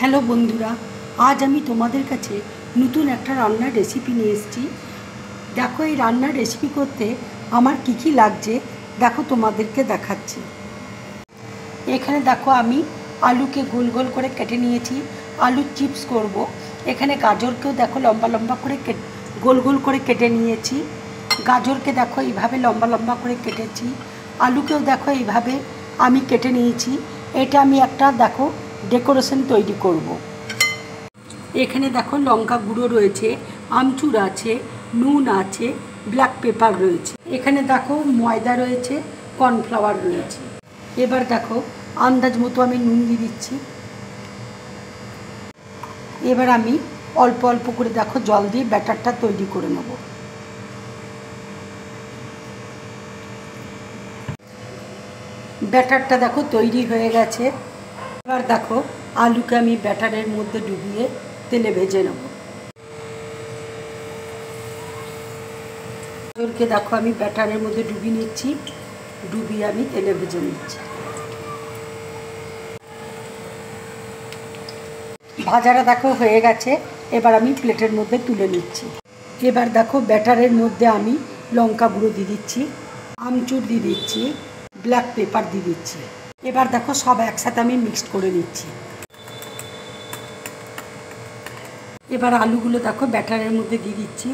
Hello বন্ধুরা, আজ আমি তোমাদের কাছে নতুন একটা রান্নার রেসিপি নিয়ে এসেছি। দেখো, এই রান্নার রেসিপি করতে আমার কি কি লাগছে দেখো, তোমাদেরকে দেখাচ্ছি। এখানে দেখো, আমি আলুকে গোল গোল করে কেটে নিয়েছি, আলুর চিপস করব। এখানে গাজরকেও দেখো লম্বা লম্বা করে গোল গোল করে কেটে নিয়েছি। গাজরকে দেখো এইভাবে লম্বা লম্বা করে কেটেছি, আলুকেও দেখো এইভাবে আমি কেটে নিয়েছি। এটা আমি একটা দেখো ডেকোরেশন তৈরি করব। এখানে দেখো লঙ্কা গুঁড়ো রয়েছে, আমচুর আছে, নুন আছে, ব্ল্যাক পেপার রয়েছে। এখানে দেখো ময়দা রয়েছে, কর্নফ্লাওয়ার রয়েছে। এবার দেখো আন্দাজ মতো আমি নুন দিয়ে দিচ্ছি। এবার আমি অল্প অল্প করে দেখো জল দিয়ে ব্যাটারটা তৈরি করে নেব। ব্যাটারটা দেখো তৈরি হয়ে গেছে। এবার দেখো আলুকে আমি ব্যাটারের মধ্যে ডুবিয়ে তেলে ভেজে নেব। গাজরকে দেখো আমি ব্যাটারের মধ্যে ডুবিয়ে নিচ্ছি, ডুবিয়ে আমি তেলে ভেজে নিচ্ছি। ভাজাটা দেখো হয়ে গেছে। এবার আমি প্লেটের মধ্যে তুলে নিচ্ছি। এবার দেখো ব্যাটারের মধ্যে আমি লঙ্কা গুঁড়ো দিয়ে দিচ্ছি, আমচুর দিয়ে দিচ্ছি, ব্ল্যাক পেপার দিয়ে দিচ্ছি। এবার দেখো সব একসাথে আমি মিক্সড করে নিচ্ছি। এবার আলুগুলো দেখো ব্যাটারের মধ্যে দিয়ে দিচ্ছি,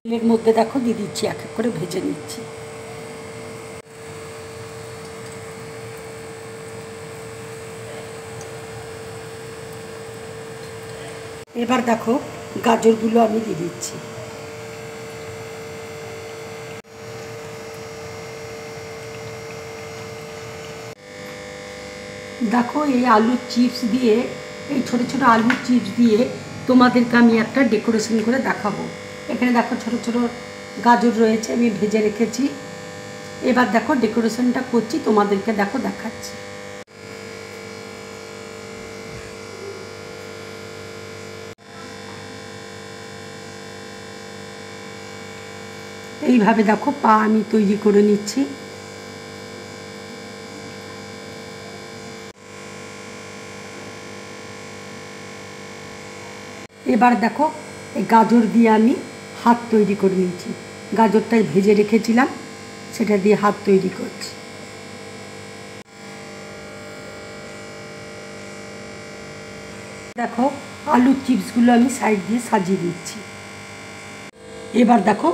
তেলের মধ্যে দেখো দিয়ে দিচ্ছি, এক এক করে ভেজে নিচ্ছি। এবার দেখো গাজরগুলো আমি দিয়ে দিচ্ছি। দেখো এই আলুর চিপস দিয়ে, এই ছোটো ছোটো আলুর চিপস দিয়ে তোমাদেরকে আমি একটা ডেকোরেশন করে দেখাবো। এখানে দেখো ছোটো ছোটো গাজর রয়েছে, আমি ভেজে রেখেছি। এবার দেখো ডেকোরেশনটা করছি, তোমাদেরকে দেখো দেখাচ্ছি। এইভাবে দেখো পা আমি তৈরি করে নিচ্ছি। এবার দেখো এই গাজর দিয়ে আমি হাত তৈরি করে নিয়েছি। গাজরটাই ভেজে রেখেছিলাম, সেটা দিয়ে হাত তৈরি করছি। দেখো আলুর চিপসগুলো আমি সাইড দিয়ে সাজিয়ে দিচ্ছি। এবার দেখো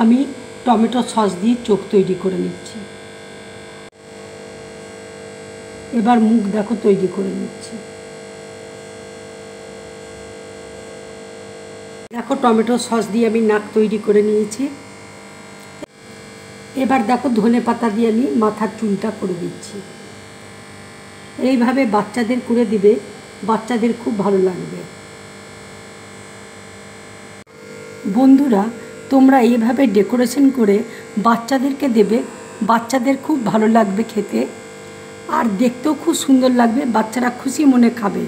আমি টমেটো সস দিয়ে চোখ তৈরি করে নিচ্ছি। এবার মুখ দেখো তৈরি করে নিচ্ছি। দেখো টমেটো সস দিয়ে আমি নাক তৈরি করে নিয়েছি। এবার দেখো ধনে পাতা দিয়ে আমি মাথার চুলটা করে দিচ্ছি। এইভাবে বাচ্চাদের করে দিবে, বাচ্চাদের খুব ভালো লাগবে। বন্ধুরা, তোমরা এইভাবে ডেকোরেশন করে বাচ্চাদেরকে দেবে, বাচ্চাদের খুব ভালো লাগবে খেতে, আর দেখতেও খুব সুন্দর লাগবে, বাচ্চারা খুশি মনে খাবে।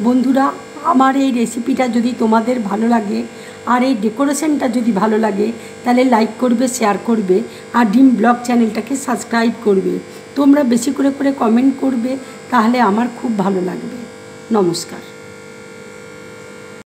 বন্ধুরা, আমার এই রেসিপিটা যদি তোমাদের ভালো লাগে আর এই ডেকোরেশনটা যদি ভালো লাগে, তাহলে লাইক করবে, শেয়ার করবে, আর ড্রিম ব্লগ চ্যানেলটাকে সাবস্ক্রাইব করবে। তোমরা বেশি করে কমেন্ট করবে, তাহলে আমার খুব ভালো লাগবে। নমস্কার।